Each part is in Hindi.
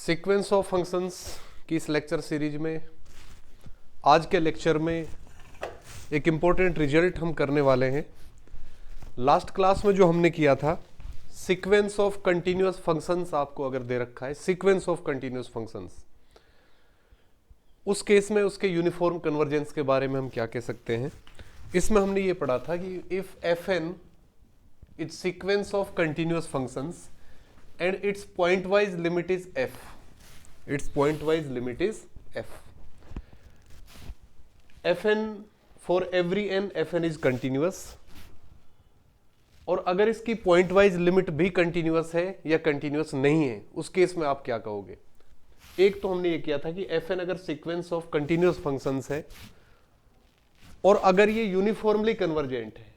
सीक्वेंस ऑफ फंक्शंस की इस लेक्चर सीरीज में आज के लेक्चर में एक इम्पोर्टेंट रिजल्ट हम करने वाले हैं। लास्ट क्लास में जो हमने किया था सीक्वेंस ऑफ कंटिन्यूअस फंक्शंस, आपको अगर दे रखा है सीक्वेंस ऑफ कंटिन्यूअस फंक्शंस, उस केस में उसके यूनिफॉर्म कन्वर्जेंस के बारे में हम क्या कह सकते हैं। इसमें हमने ये पढ़ा था कि if f n is sequence of continuous functions and its point wise limit is f, its point wise limit is f, fn for every n fn is continuous। और अगर इसकी पॉइंट वाइज लिमिट भी कंटिन्यूअस है या कंटिन्यूअस नहीं है, उस केस में आप क्या कहोगे। एक तो हमने ये किया था कि fn अगर सीक्वेंस ऑफ कंटिन्यूअस फंक्शंस है और अगर ये यूनिफॉर्मली कन्वर्जेंट है,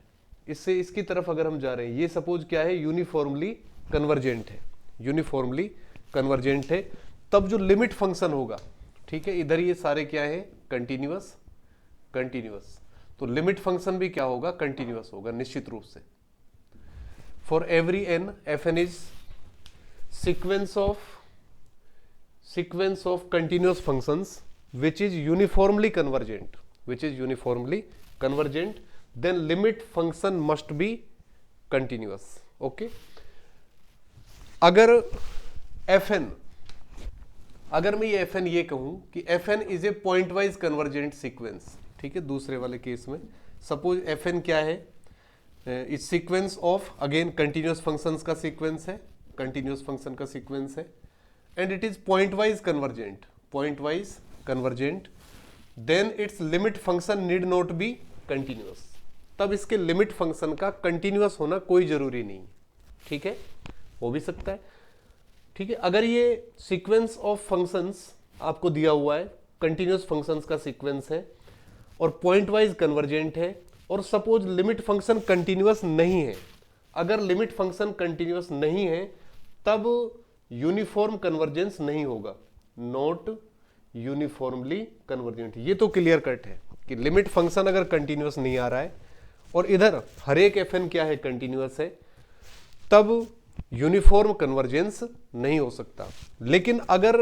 इससे इसकी तरफ अगर हम जा रहे हैं, ये सपोज क्या है, यूनिफॉर्मली कन्वर्जेंट है, यूनिफॉर्मली कन्वर्जेंट है, तब जो लिमिट फंक्शन होगा, ठीक है, इधर ये सारे क्या है, कंटिन्यूअस कंटिन्यूअस, तो लिमिट फंक्शन भी क्या होगा, कंटिन्यूअस होगा निश्चित रूप से। For every n f n is sequence of continuous functions which is uniformly convergent, which is uniformly convergent, then limit function must be continuous. Okay, अगर fn, अगर मैं ये fn ये कहूं कि fn is a point wise convergent sequence, ठीक है, दूसरे वाले केस में सपोज fn क्या है, इस sequence of again continuous functions का सीक्वेंस है, कंटिन्यूअस फंक्शन का सीक्वेंस है, and it is pointwise convergent, pointwise convergent, then its limit function need not be continuous. तब इसके लिमिट फंक्शन का कंटिन्यूअस होना कोई जरूरी नहीं, ठीक है, हो भी सकता है, ठीक है। अगर ये सीक्वेंस ऑफ फंक्शंस आपको दिया हुआ है, कंटिन्यूअस फंक्शंस का सीक्वेंस है और पॉइंट वाइज कन्वर्जेंट है, और सपोज लिमिट फंक्शन कंटिन्यूअस नहीं है, अगर लिमिट फंक्शन कंटिन्यूअस नहीं है तब यूनिफॉर्म कन्वर्जेंस नहीं होगा, नॉट यूनिफॉर्मली कन्वर्जेंट। ये तो क्लियर कट है कि लिमिट फंक्शन अगर कंटिन्यूअस नहीं आ रहा है और इधर हर एक एफ एन क्या है, कंटिन्यूअस है, तब यूनिफॉर्म कन्वर्जेंस नहीं हो सकता। लेकिन अगर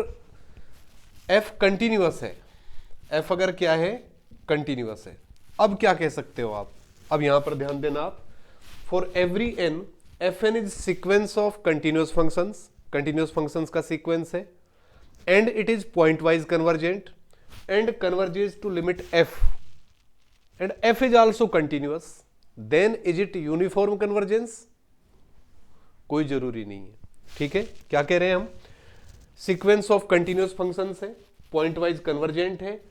f कंटिन्यूअस है, f अगर क्या है, कंटिन्यूअस है, अब क्या कह सकते हो आप, अब यहां पर ध्यान देना आप, for every n fn is sequence of continuous functions, continuous functions का सीक्वेंस है, and it is pointwise convergent and converges to limit f and f is also continuous, then is it uniform convergence, कोई जरूरी नहीं है, ठीक है। क्या कह रहे हैं हम, सीक्वेंस ऑफ कंटिन्यूअस फंक्शंस है, पॉइंट वाइज कन्वर्जेंट है,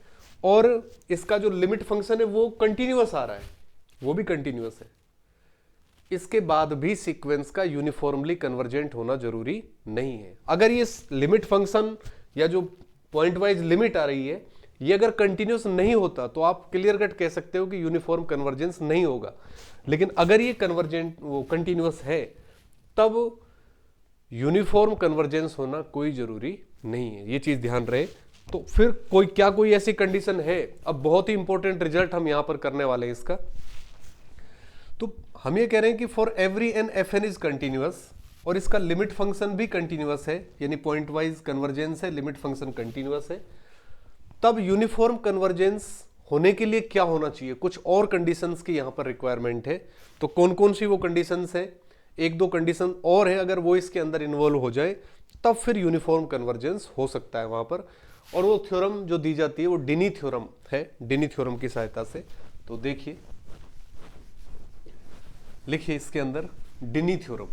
और इसका जो लिमिट फंक्शन है वो कंटिन्यूअस आ रहा है, वो भी कंटिन्यूअस है, इसके बाद भी सीक्वेंस का यूनिफॉर्मली कन्वर्जेंट होना जरूरी नहीं है। अगर ये लिमिट फंक्शन या जो पॉइंट वाइज लिमिट आ रही है ये अगर कंटिन्यूअस नहीं होता तो आप क्लियर कट कह सकते हो कि यूनिफॉर्म कन्वर्जेंस नहीं होगा। लेकिन अगर ये कन्वर्जेंट वो कंटिन्यूअस है तब यूनिफॉर्म कन्वर्जेंस होना कोई जरूरी नहीं है, ये चीज ध्यान रहे। तो फिर कोई ऐसी कंडीशन है, अब बहुत ही इंपॉर्टेंट रिजल्ट हम यहां पर करने वाले हैं इसका। तो हम ये कह रहे हैं कि for every n f n is continuous और इसका लिमिट फंक्शन भी कंटिन्यूअस है, यानी पॉइंट वाइज कन्वर्जेंस है, लिमिट फंक्शन कंटिन्यूअस है, तब यूनिफॉर्म कन्वर्जेंस होने के लिए क्या होना चाहिए, कुछ और कंडीशंस की यहां पर रिक्वायरमेंट है। तो कौन कौन सी वो कंडीशंस है, एक दो कंडीशन और है, अगर वो इसके अंदर इन्वॉल्व हो जाए तब फिर यूनिफॉर्म कन्वर्जेंस हो सकता है वहां पर। और वो थ्योरम जो दी जाती है वो डिनी थ्योरम है, डिनी थ्योरम की सहायता से। तो देखिए, लिखिए इसके अंदर डिनी थ्योरम,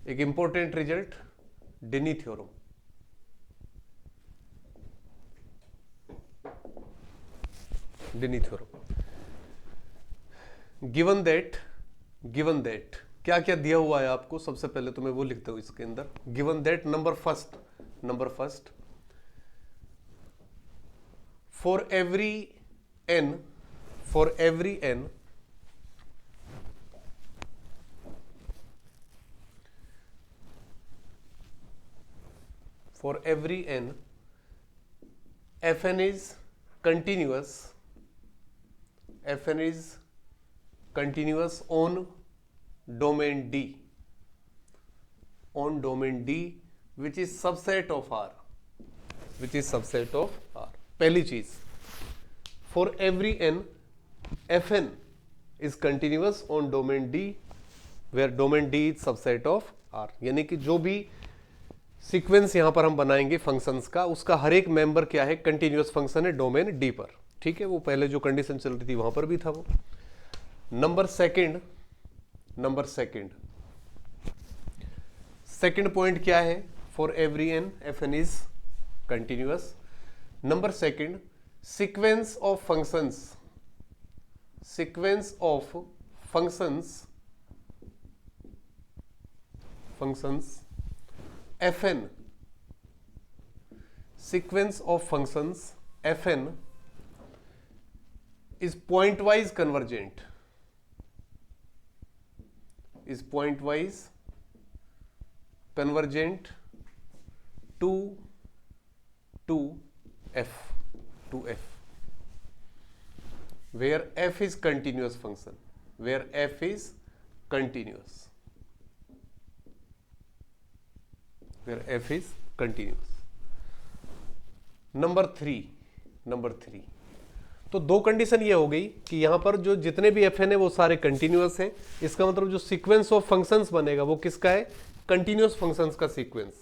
एक इंपॉर्टेंट रिजल्ट, डिनी थ्योरम। डिनी थ्योरम, गिवन दैट क्या क्या दिया हुआ है आपको, सबसे पहले तो मैं वो लिखता हूं इसके अंदर, given that number first for every n fn is continuous on domain D, on domain D which is subset of R, which is subset of R. पहली चीज, for every n, Fn is continuous on domain D where domain D is subset of R. यानी कि जो भी सीक्वेंस यहां पर हम बनाएंगे फंक्शंस का, उसका हर एक मेंबर क्या है, कंटिन्यूअस फंक्शन है डोमेन डी पर. ठीक है, वो पहले जो कंडीशन चल रही थी वहां पर भी था वो. नंबर सेकंड पॉइंट क्या है, for every n f n is continuous. Number second, sequence of functions Fn, sequence of functions Fn is pointwise convergent, to f, where f is continuous function, where f is continuous, where f is continuous. Number three, तो दो कंडीशन ये हो गई कि यहां पर जो जितने भी एफ एन है वो सारे कंटिन्यूअस हैं. इसका मतलब जो सीक्वेंस ऑफ फंक्शंस बनेगा वो किसका है, कंटिन्यूअस फंक्शंस का सीक्वेंस.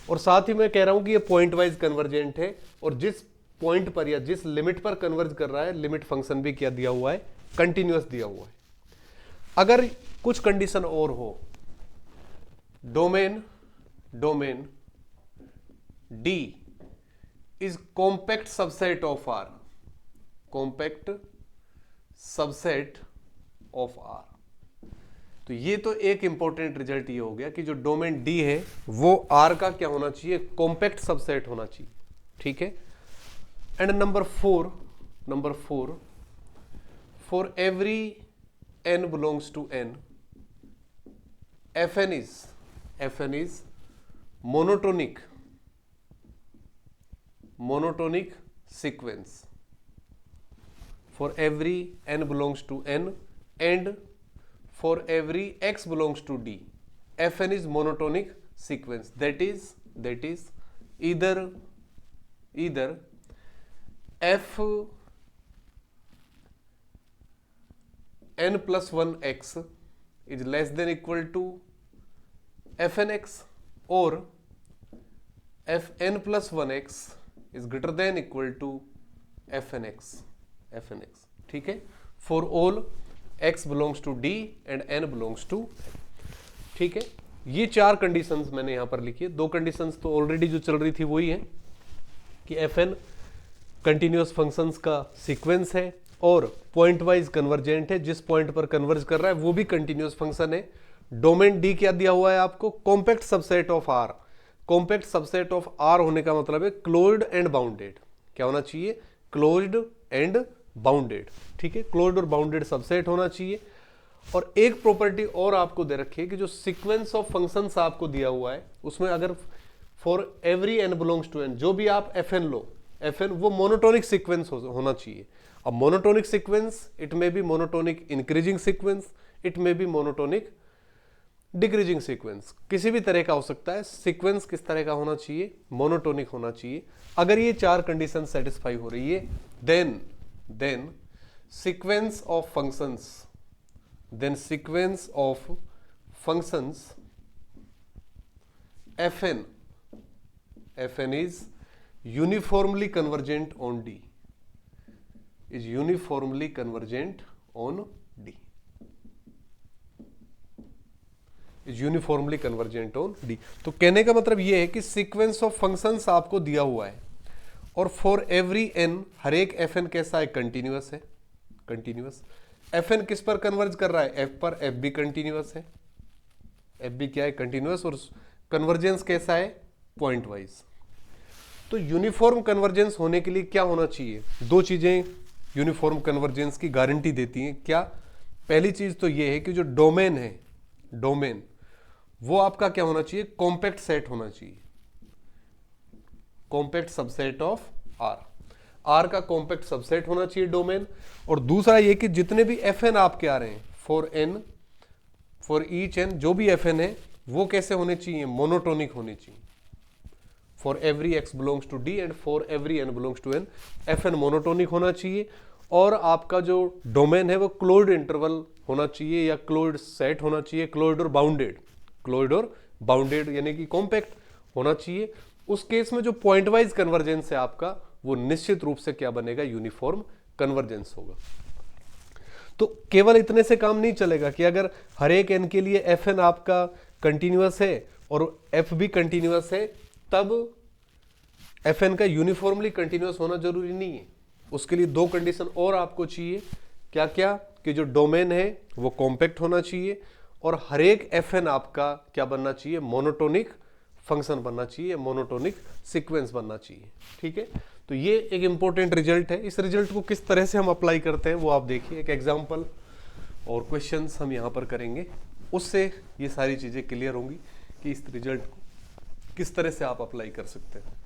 और साथ ही मैं कह रहा हूं कि ये पॉइंट वाइज कन्वर्जेंट है, और जिस पॉइंट पर या जिस लिमिट पर कन्वर्ज कर रहा है, लिमिट फंक्शन भी क्या दिया हुआ है, कंटिन्यूअस दिया हुआ है. अगर कुछ कंडीशन और हो, domain D is compact subset of R, तो ये तो एक इंपॉर्टेंट रिजल्ट ये हो गया कि जो डोमेन D है वो R का क्या होना चाहिए, कॉम्पैक्ट सबसेट होना चाहिए. ठीक है. And number four, for every n belongs to n, Fn is monotonic sequence. For every n belongs to n and for every x belongs to D, Fn is monotonic sequence. That is either f n plus 1x is less than equal to Fnx, or Fn plus 1x is greater than equal to Fnx. ठीक है, for all x belongs to D and n belongs to. ठीक है, ये चार कंडीशंस मैंने यहां पर लिखी है. दो कंडीशंस तो ऑलरेडी जो चल रही थी वही है कि Fn कंटिन्यूअस फंक्शंस का सीक्वेंस है और पॉइंट वाइज कन्वर्जेंट है, जिस पॉइंट पर कन्वर्ज कर रहा है वो भी कंटिन्यूअस फंक्शन है. डोमेन डी क्या दिया हुआ है आपको, compact subset of R. Compact subset of R होने का मतलब है क्लोज्ड एंड बाउंडेड. क्या होना चाहिए, क्लोज्ड एंड बाउंडेड. ठीक है, क्लोज्ड और बाउंडेड सबसेट होना चाहिए. और एक प्रॉपर्टी और आपको दे रखी है कि जो सीक्वेंस ऑफ फंक्शंस आपको दिया हुआ है उसमें अगर for every n belongs to N, जो भी आप एफ एन लो, एफ एन वो मोनोटोनिक सीक्वेंस होना चाहिए. अब monotonic sequence, it may be monotonic increasing sequence, it may be monotonic decreasing sequence, किसी भी तरह का हो सकता है. सीक्वेंस किस तरह का होना चाहिए, मोनोटोनिक होना चाहिए. अगर ये चार कंडीशन सेटिस्फाई हो रही है, then sequence of functions Fn is uniformly convergent on D, is uniformly convergent on D, is uniformly convergent on D. तो कहने का मतलब ये है कि सीक्वेंस ऑफ फंक्शंस आपको दिया हुआ है और फॉर एवरी n, हर एक Fn कैसा है, कंटिन्यूअस है. कंटिन्यूअस Fn किस पर कन्वर्ज कर रहा है, F पर. F भी कंटिन्यूअस है, F भी क्या है, कंटिन्यूअस. और कन्वर्जेंस कैसा है, पॉइंट वाइज. तो यूनिफॉर्म कन्वर्जेंस होने के लिए क्या होना चाहिए, दो चीजें यूनिफॉर्म कन्वर्जेंस की गारंटी देती हैं. क्या, पहली चीज तो ये है कि जो डोमेन है, डोमेन वो आपका क्या होना चाहिए, कॉम्पैक्ट सेट होना चाहिए, compact subset of R. R का कॉम्पैक्ट सबसेट होना चाहिए डोमेन. और दूसरा ये कि जितने भी एफ एन आपके आ रहे हैं, for n for each n, जो भी एफ एन है वो कैसे होने चाहिए, मोनोटोनिक होने चाहिए। For every x belongs to D and for every n belongs to N, f n monotonic होना चाहिए। और आपका जो डोमेन है वो क्लोज्ड इंटरवल होना चाहिए या क्लोज्ड सेट होना चाहिए, क्लोज्ड और बाउंडेड, क्लोज्ड और बाउंडेड यानी कि कॉम्पैक्ट होना चाहिए। उस केस में जो पॉइंट वाइज कन्वर्जेंस है आपका, वो निश्चित रूप से क्या बनेगा, यूनिफॉर्म कन्वर्जेंस होगा। तो केवल इतने से काम नहीं चलेगा कि अगर हर एक एन के लिए एफ एन आपका कंटिन्यूअस है और एफ भी कंटिन्यूअस है, तब एफ एन का यूनिफॉर्मली कंटिन्यूअस होना जरूरी नहीं है। उसके लिए दो कंडीशन और आपको चाहिए, क्या क्या, कि जो डोमेन है वो कॉम्पैक्ट होना चाहिए और हर एक एफ एन आपका क्या बनना चाहिए, मोनोटोनिक फंक्शन बनना चाहिए, मोनोटोनिक सीक्वेंस बनना चाहिए। ठीक है, तो ये एक इंपॉर्टेंट रिजल्ट है। इस रिजल्ट को किस तरह से हम अप्लाई करते हैं वो आप देखिए, एक एग्जांपल और क्वेश्चंस हम यहाँ पर करेंगे, उससे ये सारी चीज़ें क्लियर होंगी कि इस रिजल्ट को किस तरह से आप अप्लाई कर सकते हैं।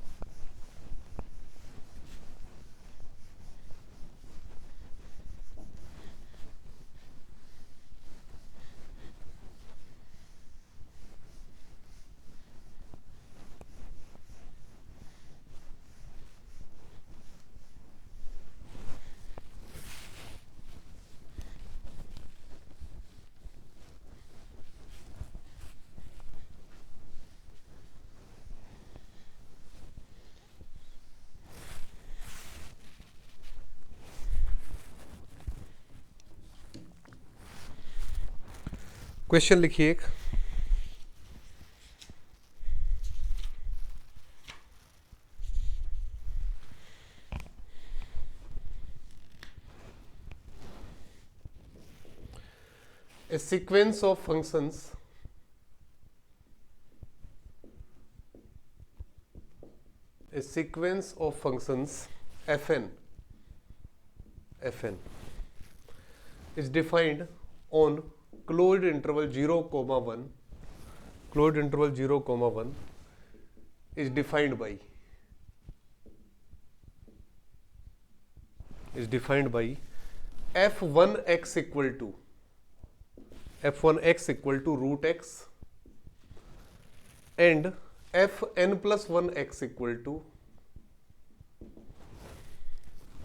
क्वेश्चन लिखिए एक, a sequence of functions fn is defined on closed interval 0, 1, closed interval 0, 1 is defined by f1x equal to root x and fn plus 1x equal to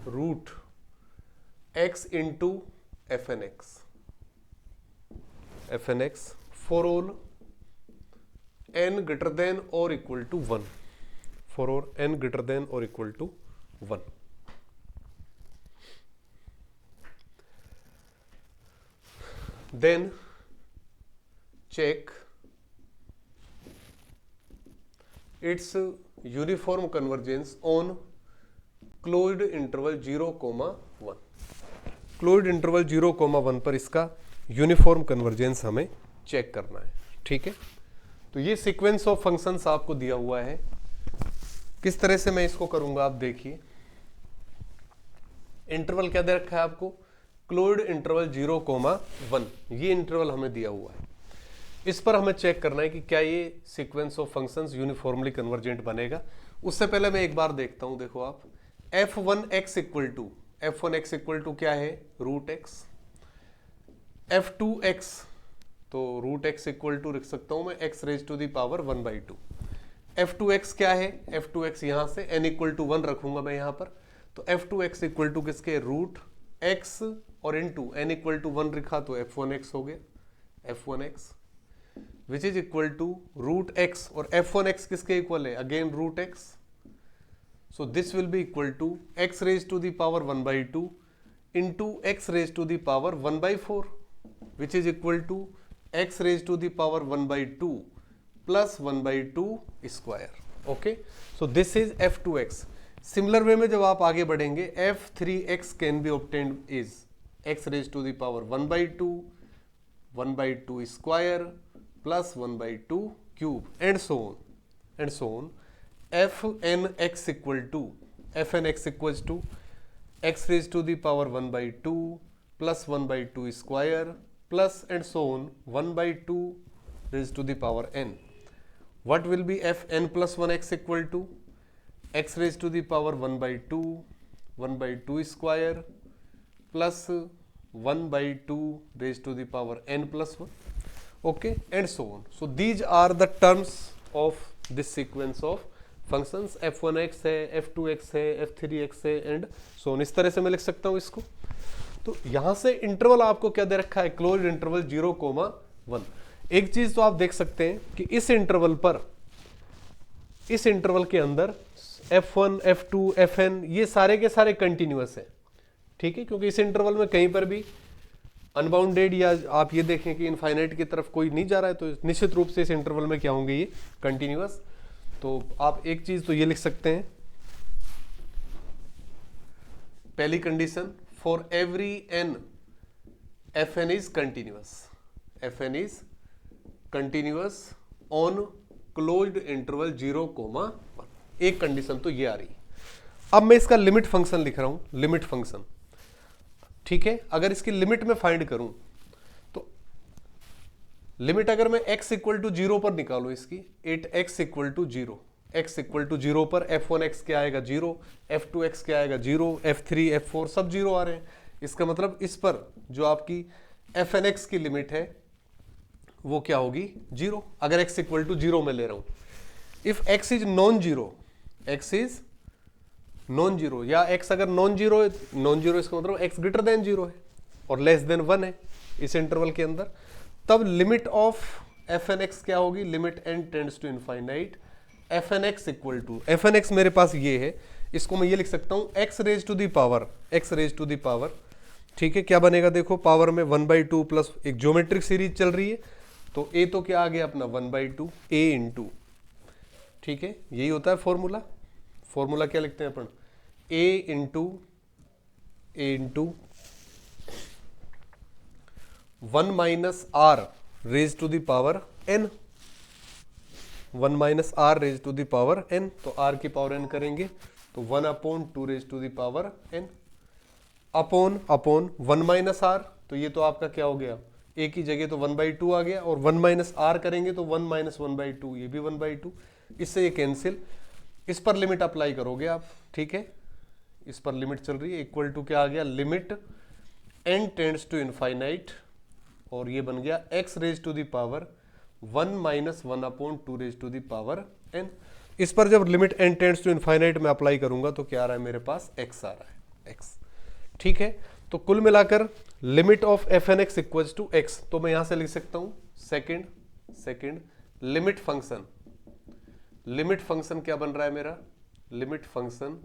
root x into fnx for all n greater than or equal to 1, for all n greater than or equal to 1. Then check its uniform convergence on closed interval 0, 1. Closed interval 0, 1 पर इसका यूनिफॉर्म कन्वर्जेंस हमें चेक करना है। ठीक है, तो ये सीक्वेंस ऑफ फंक्शंस आपको दिया हुआ है। किस तरह से मैं इसको करूंगा आप देखिए। इंटरवल क्या दे रखा है आपको, क्लोज्ड इंटरवल 0, 1, ये इंटरवल हमें दिया हुआ है। इस पर हमें चेक करना है कि क्या ये sequence of functions uniformly convergent बनेगा। उससे पहले मैं एक बार देखता हूं, देखो आप f1x इक्वल टू क्या है, रूट एक्स, f2x तो रूट एक्स इक्वल टू लिख सकता हूं मैं x raise to the power 1/2। f2x क्या है, f2x यहां से n इक्वल टू 1 रखूंगा मैं यहां पर, तो f2x इक्वल टू किसके, रूट x और इनटू n इक्वल टू 1 लिखा तो f1x हो गया, f1x which is equal to root x और f1x किसके इक्वल है, again root x, so this will be equal to x raised to the power 1/2 into x raised to the power 1/4 which is equal to x raised to the power 1/2 plus 1/2 square. Okay, so this is f2x. Similar way में जब आप आगे बढ़ेंगे f3x can be obtained is x raised to the power 1/2 square plus 1/2 cube and so on. fnx equals to x raised to the power 1/2 plus 1/2 square plus and so on 1/2 raised to the power n. What will be fn plus 1x equal to x raised to the power 1/2 square plus 1/2 raised to the power n plus 1. okay, and so on. So these are the terms of this sequence of functions. f1x है, f2x है, f3x है एंड so on. इस तरह से मैं लिख सकता हूं इसको. तो यहां से इंटरवल आपको क्या दे रखा है, क्लोज्ड इंटरवल 0,1. एक चीज तो आप देख सकते हैं कि इस इंटरवल पर, इस इंटरवल के अंदर f1, f2, fn ये सारे के सारे कंटिन्यूअस है. ठीक है, क्योंकि इस इंटरवल में कहीं पर भी अनबाउंडेड या आप ये देखें कि इनफाइनाइट की तरफ कोई नहीं जा रहा है, तो निश्चित रूप से इस इंटरवल में क्या होंगे, ये कंटिन्यूअस. तो आप एक चीज तो ये लिख सकते हैं, पहली condition, for every n fn is continuous, fn is continuous on closed interval 0,1. एक कंडीशन तो ये आ रही. अब मैं इसका लिमिट फंक्शन लिख रहा हूं, लिमिट फंक्शन. ठीक है, अगर इसकी लिमिट में फाइंड करूं तो लिमिट अगर मैं x इक्वल टू 0 पर निकालू इसकी, 8x equal to 0, x equal to 0 पर f1x क्या आएगा 0, f2x क्या आएगा 0, f3 f4 सब 0 आ रहे हैं. इसका मतलब इस पर जो आपकी fnx की लिमिट है वो क्या होगी 0, अगर x इक्वल टू 0 में ले रहा हूं. If x is non zero, x is non zero, या x अगर नॉन जीरो है, नॉन जीरो इसका मतलब x ग्रेटर देन 0 है और लेस देन 1 है इस इंटरवल के अंदर, तब लिमिट ऑफ fnx क्या होगी, limit n tends to infinite fnx equal to, fnx मेरे पास ये है, इसको मैं ये लिख सकता हूं x raise to the power, x raise to the power. ठीक है, क्या बनेगा देखो, पावर में 1/2 प्लस एक ज्योमेट्रिक सीरीज चल रही है, तो a तो क्या आ गया अपना 1/2 a इंटू. ठीक है, यही होता है फॉर्मूला. फॉर्मूला क्या लिखते हैं अपन, a into 1 minus R raise to the power n, 1 minus R raise to the power n, तो r की पावर n करेंगे तो 1/2 raise to the power n upon 1 minus R, तो ये तो आपका क्या हो गया, a की जगह तो 1/2 आ गया, और 1 माइनस आर करेंगे तो 1 माइनस 1/2, ये भी 1/2, इससे ये कैंसिल. इस पर लिमिट अप्लाई करोगे आप. ठीक है, इस पर लिमिट चल रही है, इक्वल टू क्या आ गया, limit n tends to infinite, और ये बन गया x raise to the power 1 minus 1/2 raise to the power n. इस पर जब limit n tends to infinite में अप्लाई करूंगा तो क्या आ रहा है मेरे पास, x आ रहा है, x. ठीक है, तो कुल मिलाकर limit of fnx equals to x, तो मैं यहां से लिख सकता हूं second limit function. Limit function क्या बन रहा है मेरा, limit function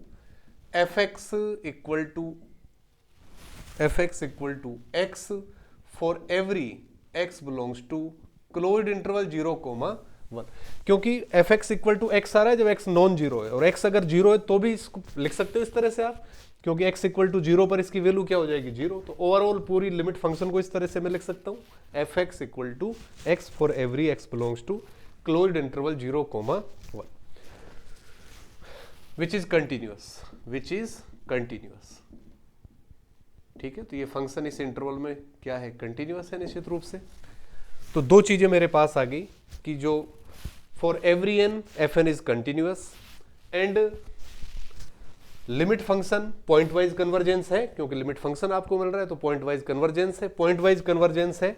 fx equal to x for every x belongs to closed interval 0,1. क्योंकि fx इक्वल टू x आ रहा है जब x नॉन जीरो है, और x अगर जीरो है तो भी इसको लिख सकते हो इस तरह से आप, क्योंकि x इक्वल टू 0 पर इसकी वैल्यू क्या हो जाएगी 0. तो ओवरऑल पूरी लिमिट फंक्शन को इस तरह से मैं लिख सकता हूं fx equal to x for every x belongs to closed interval 0,1 which is continuous. ठीक है, तो ये फंक्शन इस इंटरवल में क्या है, कंटिन्यूअस है निश्चित रूप से. तो दो चीजें मेरे पास आ गई कि जो for every n fn is continuous, and limit function point wise convergence है, क्योंकि लिमिट फंक्शन आपको मिल रहा है तो पॉइंट वाइज कन्वर्जेंस है, पॉइंट वाइज कन्वर्जेंस है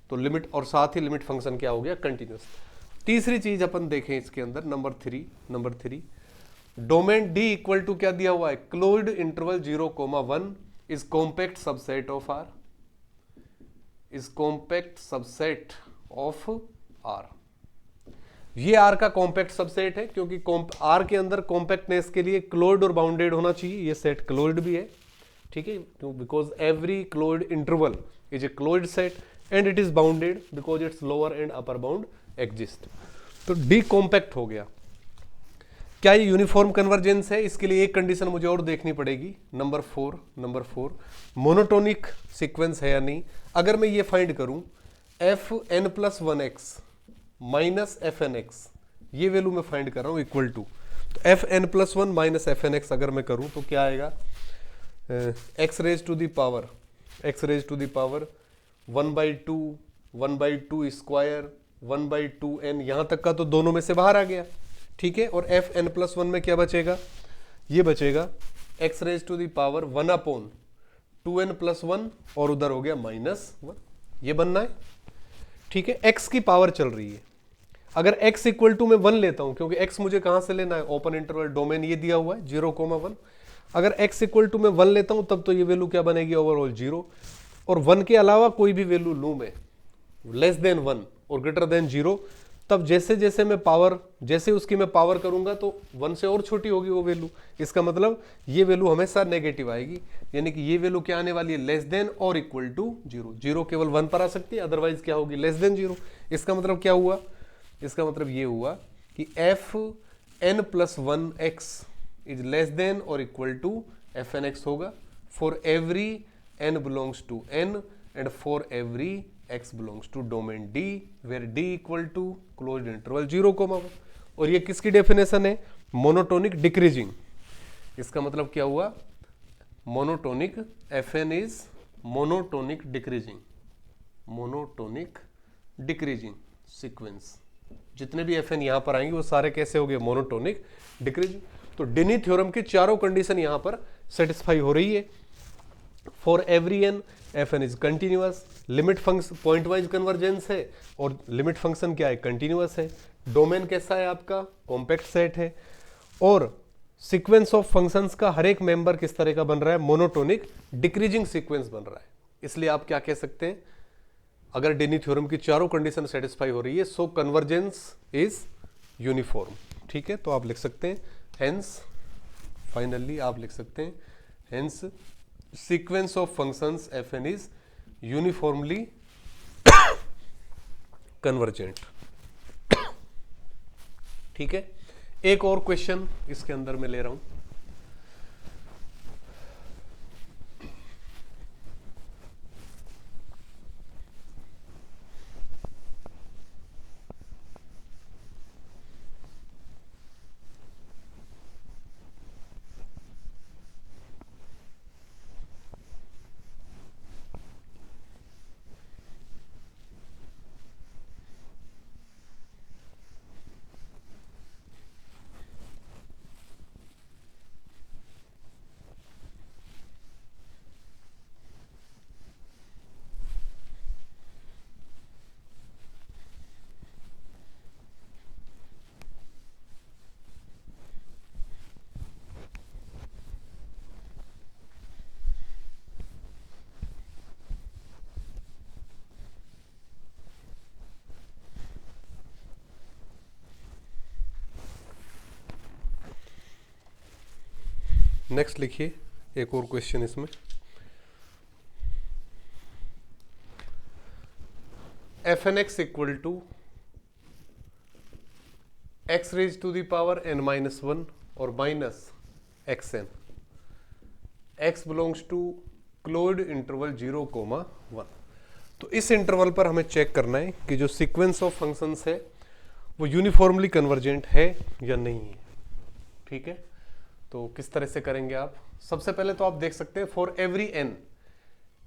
तो लिमिट, और साथ ही लिमिट फंक्शन क्या हो गया, कंटिन्यूअस. तीसरी चीज अपन देखें इसके अंदर, number three domain D equal to क्या दिया हुआ है, closed interval 0,1 is compact subset of R, is compact subset of R. ये R का कॉम्पैक्ट सबसेट है, क्योंकि R के अंदर कॉम्पैक्टनेस के लिए क्लोज्ड और बाउंडेड होना चाहिए, ये सेट क्लोज्ड भी है. ठीक है, because every closed interval is a closed set and it is bounded because it's lower and upper bound exist. तो D कॉम्पैक्ट हो गया. क्या ये यूनिफॉर्म कन्वर्जेंस है, इसके लिए एक कंडीशन मुझे और देखनी पड़ेगी, नंबर फोर मोनोटोनिक सीक्वेंस है या नहीं. अगर मैं ये फाइंड करूं fn+1x माइनस fnx, ये वैल्यू मैं फाइंड कर रहा हूं इक्वल टू, तो fn+1 माइनस fnx अगर मैं करूं तो क्या आएगा, x raise to the power 1/2 square 1/2n, यहां तक का तो दोनों में से बाहर आ गया. ठीक है, और fn+1 में क्या बचेगा, ये बचेगा x raise to the power 1/2n+1, और उधर हो गया -1, ये बनना है. ठीक है, x की पावर चल रही है। अगर x इक्वल टू मैं 1 लेता हूं, क्योंकि x मुझे कहां से लेना है, ओपन इंटरवल डोमेन ये दिया हुआ है 0,1। अगर x इक्वल टू मैं 1 लेता हूं तब तो ये वैल्यू क्या बनेगी, ओवरऑल 0। और 1 के अलावा कोई भी वैल्यू लूं मैं लेस देन 1 और ग्रेटर देन 0, तब जैसे जैसे मैं पावर, जैसे उसकी मैं पावर करूंगा तो 1 से और छोटी होगी वो वैल्यू। इसका मतलब ये वैल्यू हमेशा नेगेटिव आएगी, यानी कि ये वैल्यू क्या आने वाली है, लेस देन और इक्वल टू 0। 0 केवल 1 पर आ सकती है, अदरवाइज क्या होगी, लेस देन 0। इसका मतलब क्या हुआ, इसका मतलब ये हुआ कि f N plus 1 x is less than और equal to F N x होगा for every n belongs to n and for every x belongs to domain D where D equal to closed interval 0,1। और ये किसकी डेफिनेशन है, मोनोटोनिक डिक्रीजिंग। इसका मतलब क्या हुआ, monotonic Fn is monotonic decreasing, monotonic decreasing sequence. जितने भी Fn यहां पर आएंगे वो सारे कैसे हो गए, मोनोटोनिक डिक्रीजिंग। तो डिनी थ्योरम की चारों कंडीशन यहां पर सेटिस्फाई हो रही है। For every n fn is continuous, limit function point wise convergence है और लिमिट फंक्शन क्या है, कंटिन्यूअस है। डोमेन कैसा है आपका, कॉम्पैक्ट सेट है। और सीक्वेंस ऑफ फंक्शंस का हर एक मेंबर किस तरह का बन रहा है, मोनोटोनिक डिक्रीजिंग सीक्वेंस बन रहा है। इसलिए आप क्या कह सकते हैं, अगर डिनी थ्योरम की चारों कंडीशन सेटिस्फाई हो रही है सो कन्वर्जेंस इज यूनिफॉर्म। ठीक है, तो आप लिख सकते हैं हेंस, फाइनली आप लिख सकते हैं hence sequence of functions fn is uniformly convergent। ठीक है, एक और क्वेश्चन इसके अंदर मैं ले रहा हूं। नेक्स्ट लिखिए एक और क्वेश्चन इसमें, f N x equal to x raise to the power n minus 1 और minus x n, x belongs to closed interval 0,1। तो इस इंटरवल पर हमें चेक करना है कि जो सीक्वेंस ऑफ फंक्शंस है वो यूनिफॉर्मली कन्वर्जेंट है या नहीं है। ठीक है, तो किस तरह से करेंगे आप, सबसे पहले तो आप देख सकते हैं फॉर एवरी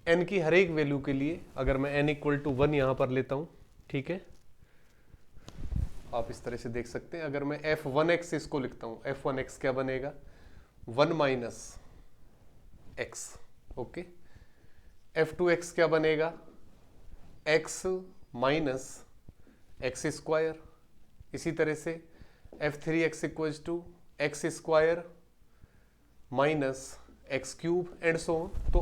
n की हर एक वैल्यू के लिए अगर मैं n इक्वल टू 1 यहां पर लेता हूं, ठीक है, आप इस तरह से देख सकते हैं। अगर मैं f1x इसको लिखता हूं, f1x क्या बनेगा, 1 माइनस एक्स, ओके। f2x क्या बनेगा, x माइनस एक्स स्क्वायर। इसी तरह से f3x equals to x square minus x cube and so on. तो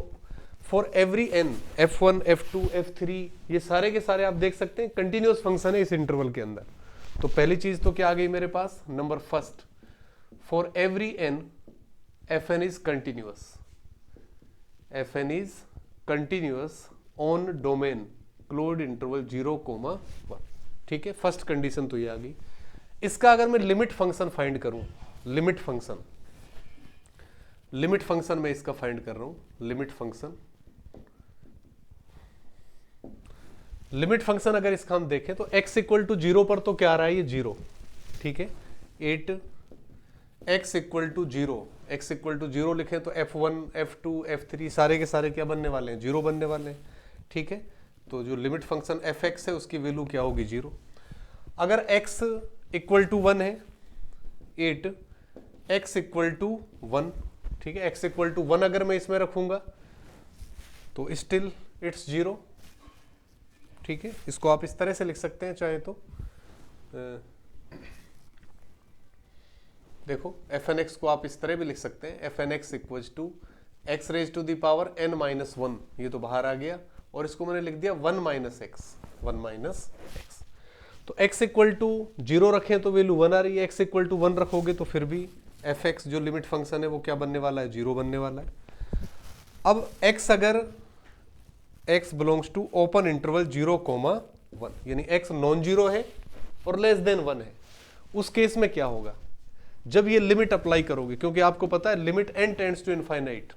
for every n f1 f2 f3 ये सारे के सारे आप देख सकते हैं कंटिन्यूअस फंक्शन है इस इंटरवल के अंदर। तो पहली चीज तो क्या आ गई मेरे पास, number first, for every n fn is continuous, fn is continuous on domain closed interval 0,1। ठीक है, फर्स्ट कंडीशन तो ये आ गई। इसका अगर मैं लिमिट फंक्शन फाइंड करूं, लिमिट फंक्शन मैं इसका फाइंड कर रहा हूं, लिमिट फंक्शन अगर इसका हम देखें तो x इक्वल टू 0 पर तो क्या आ रहा है, ये 0। ठीक है, 8 x इक्वल टू 0 लिखें तो f1 f2 f3 सारे के सारे क्या बनने वाले हैं, 0 बनने वाले हैं। ठीक है, तो जो लिमिट फंक्शन fx है उसकी वैल्यू क्या होगी, 0। अगर x इक्वल टू 1 है, 8 x इक्वल टू 1, ठीक है, x इक्वल टू 1 अगर मैं इसमें रखूंगा तो स्टिल इट्स 0। ठीक है, इसको आप इस तरह से लिख सकते हैं चाहे तो। देखो एफ एन एक्स को आप इस तरह भी लिख सकते हैं, f N x equal to x raise to the power n minus one, ये तो बाहर आ गया, और इसको मैंने लिख दिया one minus x, one minus x. तो x इक्वल टू 0 रखें तो वैल्यू 1 आ रही है, x इक्वल टू 1 रखोगे तो फिर भी एफ एक्स जो लिमिट फंक्शन है वो क्या बनने वाला है, 0 बनने वाला है। अब x अगर x belongs to open interval 0,1 यानी x नॉन जीरो है और लेस देन 1 है, उस केस में क्या होगा, जब ये लिमिट अप्लाई करोगे, क्योंकि आपको पता है limit n tends to infinite,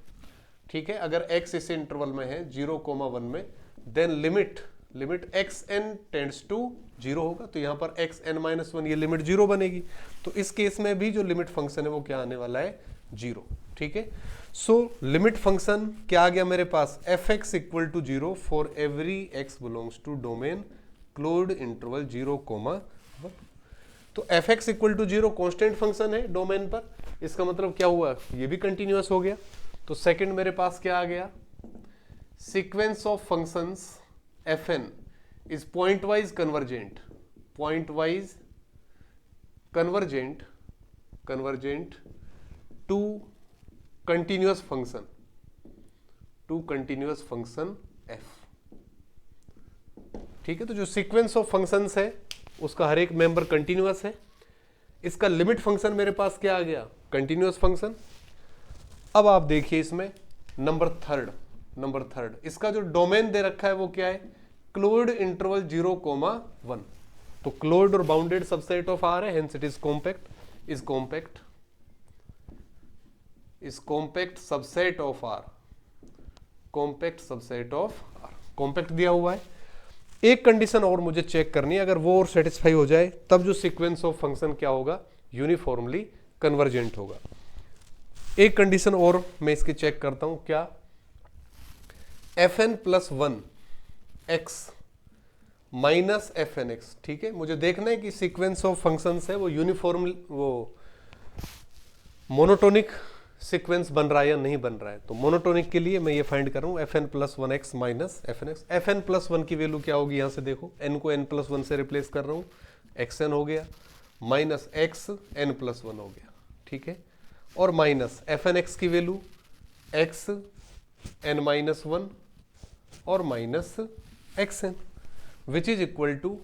ठीक है, अगर x इस इंटरवल में है 0,1 में, then limit x n tends to 0 होगा, तो यहां पर एक्स एन माइनस वन ये लिमिट 0 बनेगी, तो इस केस में भी जो लिमिट फंक्शन है वो क्या आने वाला है, 0, ठीक है। सो लिमिट फंक्शन क्या आ गया मेरे पास, f x equal to 0 for every x belongs to domain closed interval 0,1। तो f x equal to 0 constant function है डोमेन पर, इसका मतलब क्या हुआ, ये भी कंटिन्यूअस हो गया। तो सेकंड मेरे पास क्या आ गया, sequence of functions fn is point wise convergent to continuous function f, ठीक है। तो जो सीक्वेंस ऑफ फंक्शंस है उसका हर एक मेंबर कंटिन्यूअस है, इसका लिमिट फंक्शन मेरे पास क्या आ गया, कंटिन्यूअस फंक्शन। अब आप देखिए इसमें नंबर थर्ड, इसका जो डोमेन दे रखा है वो क्या है, क्लोज्ड इंटरवल 0,1। तो क्लोज्ड और बाउंडेड सबसेट ऑफ आर है, hence it is compact subset of R, compact दिया हुआ है। एक कंडीशन और मुझे चेक करनी है, अगर वो और सेटिस्फाई हो जाए तब जो सीक्वेंस ऑफ फंक्शन क्या होगा, यूनिफॉर्मली कन्वर्जेंट होगा। एक कंडीशन और मैं इसकी चेक करता हूं, क्या, fn plus 1 x minus f N x, ठीक है। मुझे देखना है कि सीक्वेंस ऑफ फंक्शंस है वो यूनिफॉर्म, वो मोनोटोनिक सीक्वेंस बन रहा है या नहीं बन रहा है। तो मोनोटोनिक के लिए मैं ये फाइंड कर रहा हूँ fn plus 1x minus f N x. fn plus 1 की वैल्यू क्या होगी, यहां से देखो, n को n प्लस 1 से रिप्लेस कर रहा हूँ, xn हो गया, माइनस x n प्लस 1 हो गया, ठीक है, और माइनस एफ एन एक्स की वैल्यू x n माइनस 1 और minus xn, which is equal to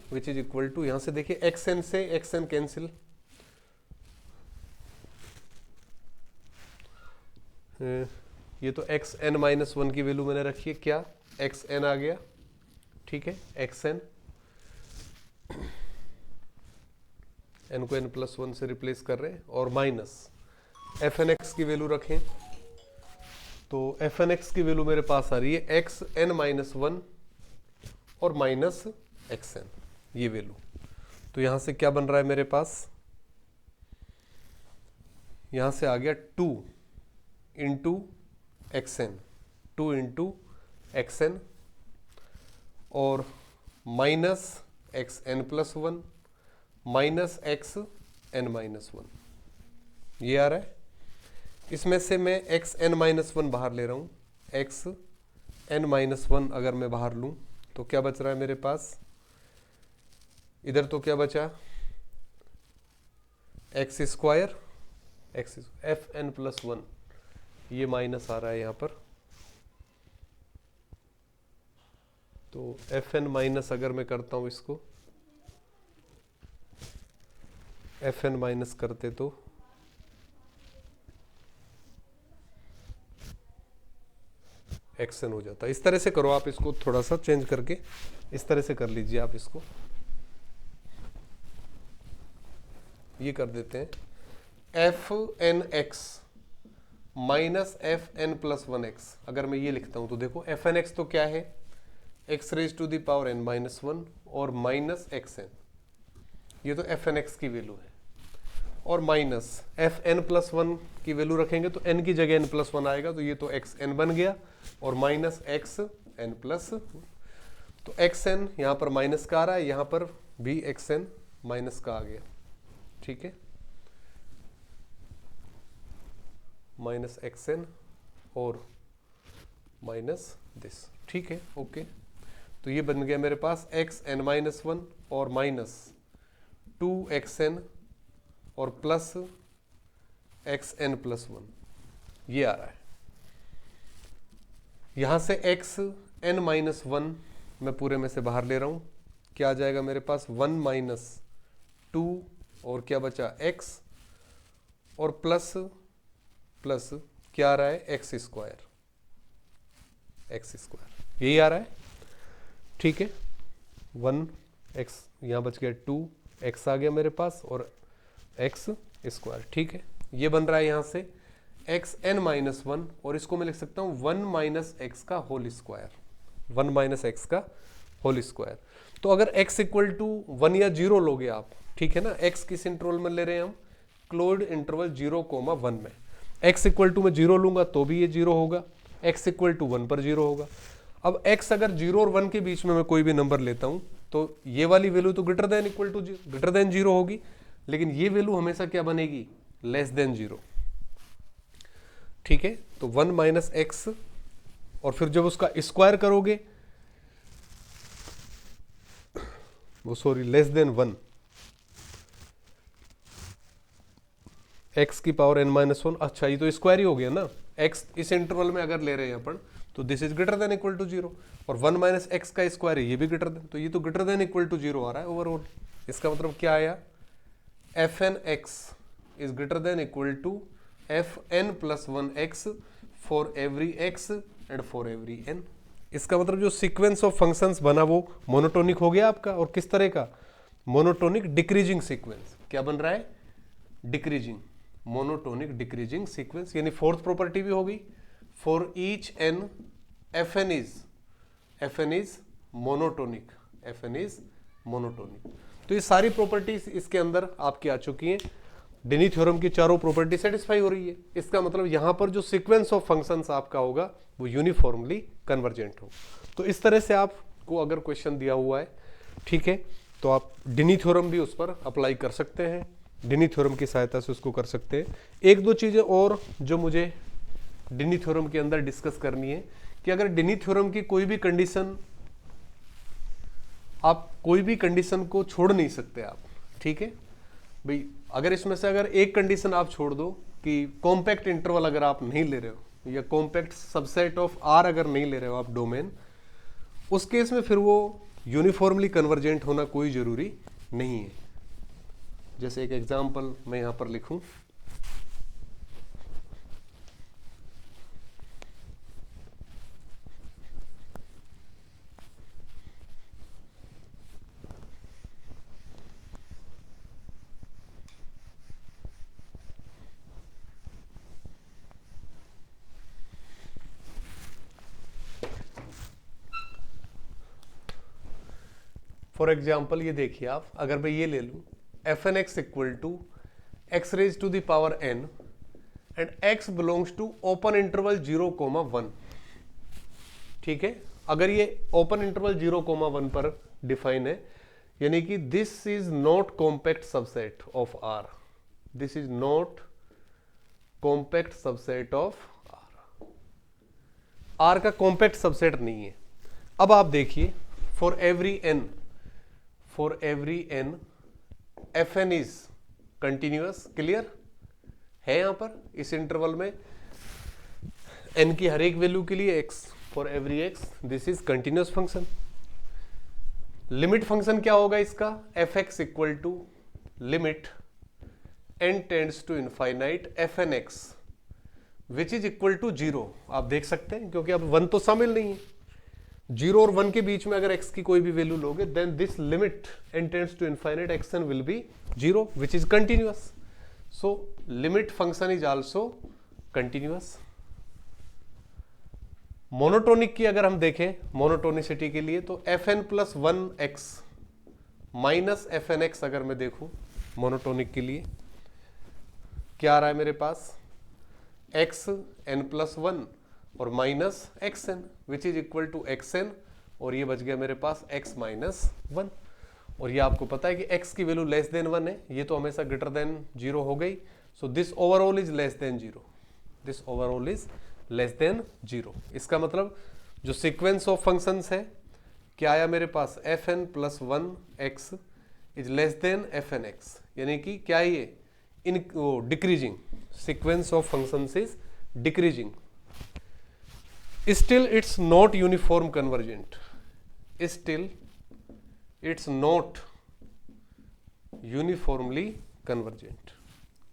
यहां से देखिए xn से xn कैंसिल, ये तो xn माइनस 1 की वैल्यू मैंने रखी है, क्या xn आ गया, ठीक है, xn n को n प्लस 1 से रिप्लेस कर रहे हैं, और माइनस एफ एन एक्स की वैल्यू रखें, तो एफ एन एक्स की वैल्यू मेरे पास आ रही है एक्स एन माइनस 1 और माइनस एक्स एन, ये वैल्यू। तो यहां से क्या बन रहा है मेरे पास, यहां से आ गया 2 इंटू एक्स एन और minus x n plus 1 minus x n minus 1, ये आ रहा है। इसमें से मैं एक्स एन माइनस 1 बाहर ले रहा हूं, एक्स एन माइनस 1 अगर मैं बाहर लूं तो क्या बच रहा है मेरे पास, इधर तो क्या बचा, x square f N plus 1, ये माइनस आ रहा है यहां पर, तो एफ एन माइनस अगर मैं करता हूं इसको, एफ एन माइनस करते तो एक्सन हो जाता है। इस तरह से करो आप इसको, थोड़ा सा चेंज करके इस तरह से कर लीजिए आप इसको, ये कर देते हैं f N x minus f N plus 1x। अगर मैं ये लिखता हूं तो देखो एफ एन एक्स तो क्या है, x raise to the power n minus 1 और माइनस एक्स एन, ये तो एफ एन एक्स की वैल्यू है, और माइनस एफ एन प्लस 1 की वैल्यू रखेंगे तो n की जगह n प्लस 1 आएगा, तो ये तो एक्स एन बन गया, और माइनस एक्स एन प्लस, तो एक्स एन यहां पर माइनस का आ रहा है, यहां पर भी एक्स एन माइनस का आ गया, ठीक है, माइनस एक्स एन और माइनस दिस, ठीक है, ओके। तो ये बन गया मेरे पास xn-1 और माइनस 2xn और प्लस xn+1, ये आ रहा है। यहां से xn-1 मैं पूरे में से बाहर ले रहा हूं, क्या आ जाएगा मेरे पास 1 - 2 और क्या बचा x और प्लस क्या आ रहा है x², यही आ रहा है। ठीक है, 1x यहाँ बच गया 2x आ गया मेरे पास और x²। ठीक है, ये बन रहा है यहाँ से xn-1 और इसको मैं लिख सकता हूँ 1 - x का होल स्क्वायर, 1 - x का होल स्क्वायर। तो अगर x = 1 या 0 लोगे आप, ठीक है ना, x किस इंटरवल में ले रहे हैं हम, क्लोज्ड इंटरवल 0,1 में। x = मैं 0 लूंगा तो भी ये 0 होगा, x = 1 पर 0 होगा। अब x अगर 0 और 1 के बीच में मैं कोई भी नंबर लेता हूं तो ये वाली वैल्यू तो ग्रेटर देन 0 होगी, लेकिन ये वैल्यू हमेशा क्या बनेगी, लेस देन 0। ठीक है, तो 1 - x और फिर जब उसका स्क्वायर करोगे, वो सॉरी लेस देन 1, x की पावर n-1, अच्छा ये तो स्क्वायर ही हो गया ना, x इस इंटरवल में अगर ले रहे हैं अपन तो this is greater than equal to 0 और 1 - x का स्क्वायर है, ये भी ग्रेटर देन, तो ये तो ग्रेटर देन इक्वल टू 0 आ रहा है ओवरऑल। इसका मतलब क्या आया, fn(x) is greater than equal to fn+1x for every x and for every n। इसका मतलब जो सीक्वेंस ऑफ फंक्शंस बना वो मोनोटोनिक हो गया आपका, और किस तरह का, मोनोटोनिक डिक्रीजिंग सीक्वेंस। क्या बन रहा है, डिक्रीजिंग, मोनोटोनिक डिक्रीजिंग सीक्वेंस, यानी फोर्थ प्रॉपर्टी भी होगी, for each n fn is monotonic, तो ये सारी प्रॉपर्टीज इसके अंदर आपकी आ चुकी हैं। डिनी थ्योरम की चारों प्रॉपर्टी सेटिस्फाई हो रही है। इसका मतलब यहां पर जो सीक्वेंस ऑफ फंक्शंस आपका होगा वो यूनिफॉर्मली कन्वर्जेंट हो। तो इस तरह से आपको अगर क्वेश्चन दिया हुआ है, ठीक है, तो आप डिनी थ्योरम भी उस पर अप्लाई कर सकते हैं, डिनी थ्योरम की सहायता से उसको कर सकते हैं। एक दो चीजें और जो मुझे डिनी थ्योरम के अंदर डिस्कस करनी है कि अगर डिनी थ्योरम की कोई भी कंडीशन, आप कोई भी कंडीशन को छोड़ नहीं सकते आप, ठीक है भाई, अगर इसमें से अगर एक कंडीशन आप छोड़ दो कि कॉम्पैक्ट इंटरवल अगर आप नहीं ले रहे हो या कॉम्पैक्ट सबसेट ऑफ आर अगर नहीं ले रहे हो आप डोमेन, उस केस में फिर वो यूनिफॉर्मली कन्वर्जेंट होना कोई जरूरी नहीं है। जैसे एक एग्जांपल मैं यहां पर लिखूं, फॉर एग्जाम्पल ये देखिए आप, अगर मैं ये ले लूं fn(x) = x⁻n and x belongs to open interval 0,1, ठीक है, अगर ये ओपन इंटरवल 0,1 पर डिफाइन है, यानी कि this is not compact subset of R, this is not compact subset of R का कॉम्पैक्ट सबसेट नहीं है। अब आप देखिए for every n fn is continuous, clear है, यहां पर इस इंटरवल में n की हर एक वैल्यू के लिए x, for every x this is continuous function. Limit function क्या होगा इसका, fx = limit n tends to infinite fn(x) which is equal to 0। आप देख सकते हैं क्योंकि अब 1 तो शामिल नहीं है, 0 और 1 के बीच में अगर x की कोई भी वैल्यू लोगे then this limit n tends to infinite xn will be 0 which is continuous. So limit function is also continuous. Monotonic की अगर हम देखें, मोनोटोनिसिटी के लिए, तो fn+1x माइनस fnx अगर मैं देखूं मोनोटोनिक के लिए, क्या आ रहा है मेरे पास, xn+1 और minus xn which is equal to xn, और ये बच गया मेरे पास x-1, और ये आपको पता है कि x की वैल्यू लेस देन 1 है, ये तो हमेशा ग्रेटर देन 0 हो गई। So this overall is less then 0, this overall is less then 0। इसका मतलब जो सीक्वेंस ऑफ फंक्शंस है क्या आया मेरे पास, f N plus one x is less than f N x, यानी कि क्या है ये, in decreasing, sequence of functions is decreasing. Still it's not uniform convergent, still it's not uniformly convergent.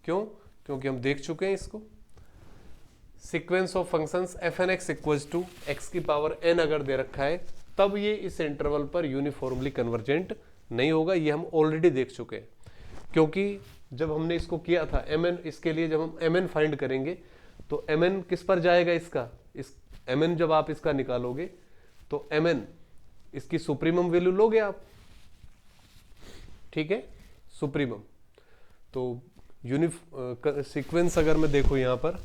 क्यों? क्योंकि हम देख चुके हैं इसको. Sequence of functions f N x equals to x की पावर एन अगर दे रखा है, तब ये इस इंटरवल पर यूनिफॉर्मली कन्वर्जेंट नहीं होगा. ये हम ऑलरेडी देख चुके हैं, क्योंकि जब हमने इसको किया था एम एन, इसके लिए जब हम एम एन फाइंड करेंगे तो एम एन किस पर जाएगा, इसका, इस एम एन जब आप इसका निकालोगे तो एम एन इसकी सुप्रीमम वैल्यू लोगे आप, ठीक है, सुप्रीमम. तो सीक्वेंस अगर मैं देखूं यहां पर,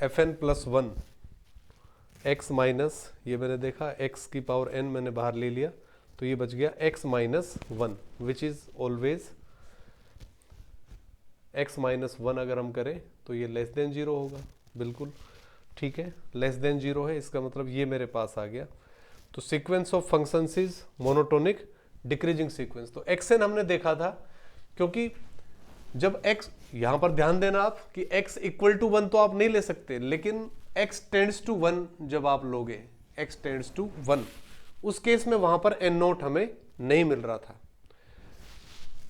F N plus one x minus, ये मैंने देखा एक्स की पावर एन मैंने बाहर ले लिया, तो ये बच गया x minus one, which is always x minus one. अगर हम करें तो ये लेस देन जीरो होगा, बिल्कुल ठीक है, लेस देन जीरो है, इसका मतलब ये मेरे पास आ गया. तो sequence of functions is monotonic decreasing sequence. तो एक्स एन हमने देखा था, क्योंकि जब x, यहां पर ध्यान देना आप कि x इक्वल टू वन तो आप नहीं ले सकते, लेकिन x टेंड्स टू वन जब आप लोगे, x टेंड्स टू वन, उस केस में वहां पर n नॉट हमें नहीं मिल रहा था.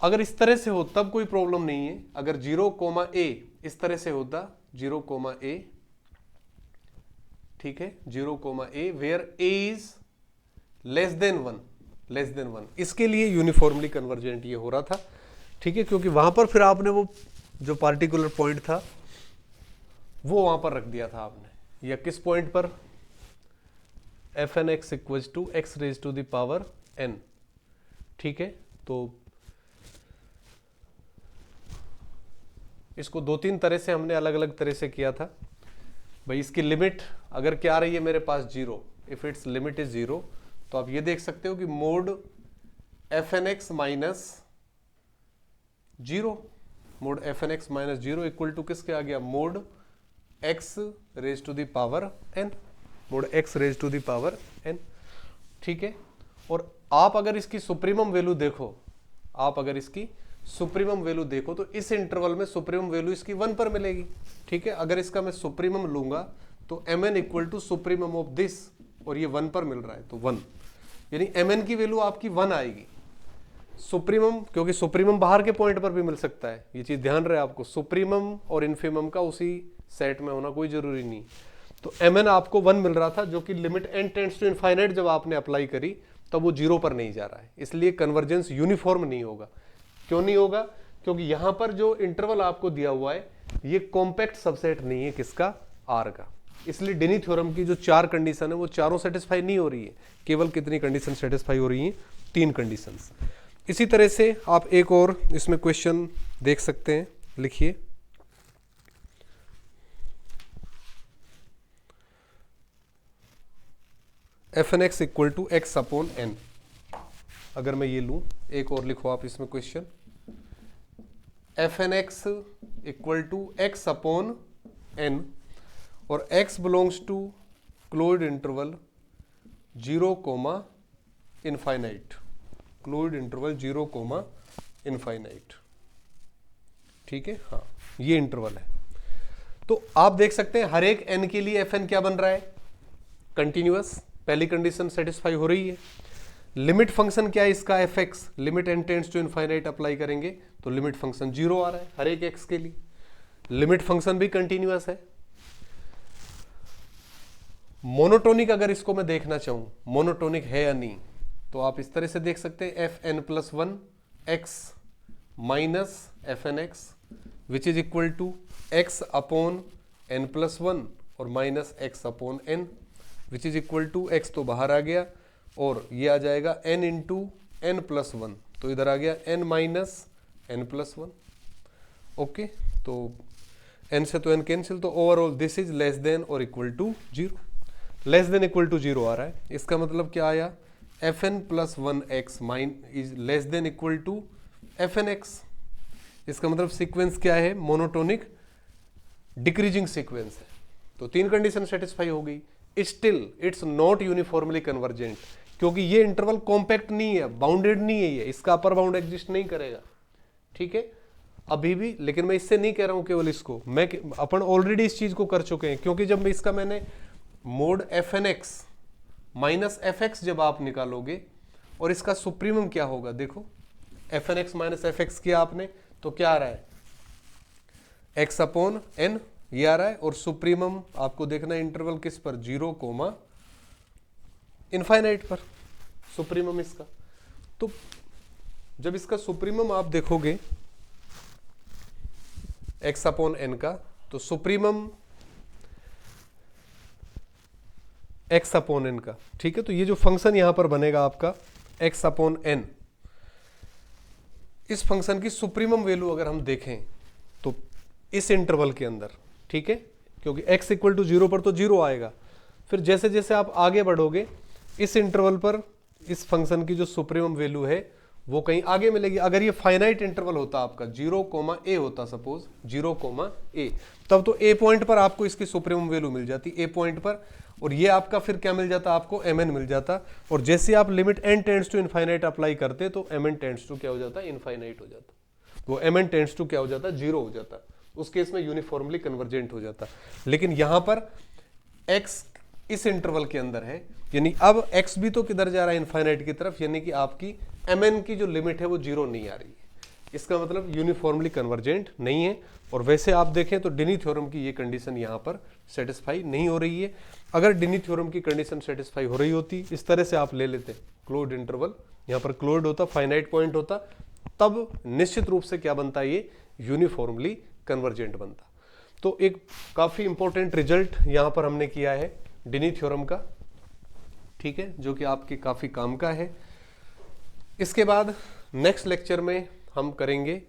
अगर इस तरह से हो तब कोई प्रॉब्लम नहीं है. अगर 0, a इस तरह से होता, 0, a, ठीक है, 0, a where a is less than one, less than one, इसके लिए यूनिफॉर्मली कन्वर्जेंट ये हो रहा था, ठीक है, क्योंकि वहां पर फिर आपने वो जो पार्टिकुलर पॉइंट था वो वहां पर रख दिया था आपने, या किस पॉइंट पर, F N x equal to x raise to the power N, ठीक है. तो इसको 2-3 तरह से हमने अलग अलग तरह से किया था भाई. इसकी लिमिट अगर क्या आ रही है मेरे पास, zero, if it's limit is zero, तो आप ये देख सकते हो कि mod f N x minus zero, mod f N x minus zero equal to किसके आ गया, mod x raise to the power n, mod x raise to the power N, ठीक है. और आप अगर इसकी सुप्रीमम वैल्यू देखो, आप अगर इसकी सुप्रीमम वैल्यू देखो तो इस इंटरवल में सुप्रीमम वैल्यू इसकी 1 पर मिलेगी, ठीक है. अगर इसका मैं सुप्रीमम लूंगा तो M N equal to supremum of this, और ये 1 पर मिल रहा है तो 1, यानी एम एन की वैल्यू आपकी 1 आएगी. सुप्रीमम, क्योंकि सुप्रीमम बाहर के पॉइंट पर भी मिल सकता है, ये चीज ध्यान रहे आपको, सुप्रीमम और इन्फीमम का उसी सेट में होना कोई जरूरी नहीं. तो एम एन आपको 1 मिल रहा था, जो कि limit N tends to infinite जब आपने अप्लाई करी तब वो 0 पर नहीं जा रहा है, इसलिए कन्वर्जेंस यूनिफॉर्म नहीं होगा. क्यों नहीं होगा? क्योंकि यहां पर जो इंटरवल आपको दिया हुआ है ये कॉम्पैक्ट सबसेट नहीं है किसका, आर का. इसलिए डिनी थ्योरम की जो 4 कंडीशन है वो चारों सेटिस्फाई नहीं हो रही है, केवल कितनी कंडीशन सेटिस्फाई हो रही है, 3 कंडीशंस. इसी तरह से आप एक और इसमें क्वेश्चन देख सकते हैं, लिखिए. F N x equal to x upon N, अगर मैं ये लूं, एक और लिखो आप इसमें question, F N x equal to x upon N, और x belongs to closed interval 0, infinite, closed interval 0, infinite, ठीक है. हाँ, ये इंटरवल है. तो आप देख सकते हैं हर एक n के लिए fn क्या बन रहा है, कंटिन्यूअस. पहली कंडीशन सेटिस्फाई हो रही है. लिमिट फंक्शन क्या है इसका, fx, limit n tends to infinite apply करेंगे तो लिमिट फंक्शन 0 आ रहा है हर एक x के लिए. लिमिट फंक्शन भी कंटिन्यूअस है. मोनोटोनिक अगर इसको मैं देखना चाहूं, मोनोटोनिक है या नहीं, तो आप इस तरह से देख सकते हैं, f N plus one x minus f N x which is equal to x upon n plus one और minus x upon n which is equal to x तो बाहर आ गया और ये आ जाएगा n into n plus one, तो इधर आ गया n minus n plus one. Okay, तो एन से तो एन कैंसिल, तो overall this is less than और equal to 0, less than equal to 0 आ रहा है. इसका मतलब क्या आया, F N plus one X mine is less than equal to F N X. इसका मतलब सीक्वेंस क्या है, मोनोटोनिक डिक्रीजिंग सीक्वेंस है. तो 3 कंडीशन सेटिस्फाई हो गई। Still it's not uniformly convergent, क्योंकि ये इंटरवल कॉम्पैक्ट नहीं है, बाउंडेड नहीं है, ये इसका अपर बाउंड एग्जिस्ट नहीं करेगा, ठीक है अभी भी। लेकिन मैं इससे नहीं कह रहा हूं केवल इसको, मैं अपन ऑलरेडी इस चीज को कर चुके हैं, क्योंकि जब इसका मैंने मोड fnx माइनस fx जब आप निकालोगे और इसका सुप्रीमम क्या होगा, देखो fnx माइनस fx किया आपने तो क्या आ रहा है x अपॉन n ये आ रहा है, और सुप्रीमम आपको देखना है इंटरवल किस पर, 0 कोमा इनफाइनाइट पर सुप्रीमम इसका। तो जब इसका सुप्रीमम आप देखोगे x अपॉन n का, तो सुप्रीमम x अपॉन n का, ठीक है। तो ये जो फंक्शन यहां पर बनेगा आपका x अपॉन n, इस फंक्शन की सुप्रीमम वैल्यू अगर हम देखें तो इस इंटरवल के अंदर, ठीक है, क्योंकि x इक्वल टू 0 पर तो 0 आएगा, फिर जैसे जैसे आप आगे बढ़ोगे इस इंटरवल पर इस फंक्शन की जो सुप्रीमम वैल्यू है वो कहीं आगे मिलेगी। अगर ये फाइनाइट इंटरवल होता आपका 0, a होता, सपोज 0, a, तब तो a पॉइंट पर आपको इसकी सुप्रीमम वैल्यू मिल जाती a पॉइंट पर, और ये आपका फिर क्या मिल जाता आपको mn मिल जाता। और जैसे आप limit n tends to infinite apply करते तो mn टेंड्स टू क्या हो जाता, इनफाइनाइट हो जाता, वो mn टेंड्स टू क्या हो जाता, 0 हो जाता, उस केस में यूनिफॉर्मली कन्वर्जेंट हो जाता। लेकिन यहां पर x इस इंटरवल के अंदर है, यानी अब x भी तो किधर जा रहा है, इनफाइनाइट की तरफ, यानी कि आपकी mn की जो लिमिट है वो 0 नहीं आ रही है, इसका मतलब यूनिफॉर्मली कन्वर्जेंट नहीं है। और वैसे आप देखें तो डिनी थ्योरम की ये कंडीशन यहां पर सेटिस्फाई नहीं हो रही है। अगर डिनी थ्योरम की कंडीशन सेटिस्फाई हो रही होती, इस तरह से आप ले लेते क्लोज्ड इंटरवल, यहां पर क्लोज्ड होता, फाइनाइट पॉइंट होता, तब निश्चित रूप से क्या बनता, ये यूनिफॉर्मली कन्वर्जेंट बनता। तो एक काफी इंपॉर्टेंट रिजल्ट यहां पर हमने किया है डिनी थ्योरम का, ठीक है, जो कि आपके काफी काम का है। इसके बाद नेक्स्ट लेक्चर में हम करेंगे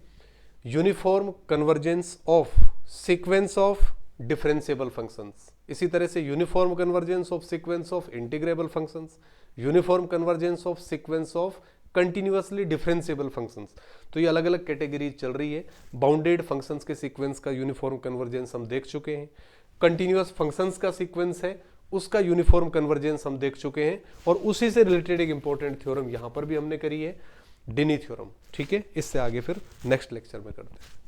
uniform convergence of sequence of differentiable functions, इसी तरह से uniform convergence of sequence of integrable functions, uniform convergence of sequence of continuously differentiable functions. तो ये अलग अलग कैटेगरी चल रही है। बाउंडेड फंक्शंस के सीक्वेंस का यूनिफॉर्म कन्वर्जेंस हम देख चुके हैं, कंटिन्यूअस फंक्शंस का सीक्वेंस है उसका यूनिफॉर्म कन्वर्जेंस हम देख चुके हैं, और उसी से रिलेटेड एक इंपॉर्टेंट थ्योरम यहां पर भी हमने करी है, डिनी थ्योरम, ठीक है। इससे आगे फिर नेक्स्ट लेक्चर में करते हैं।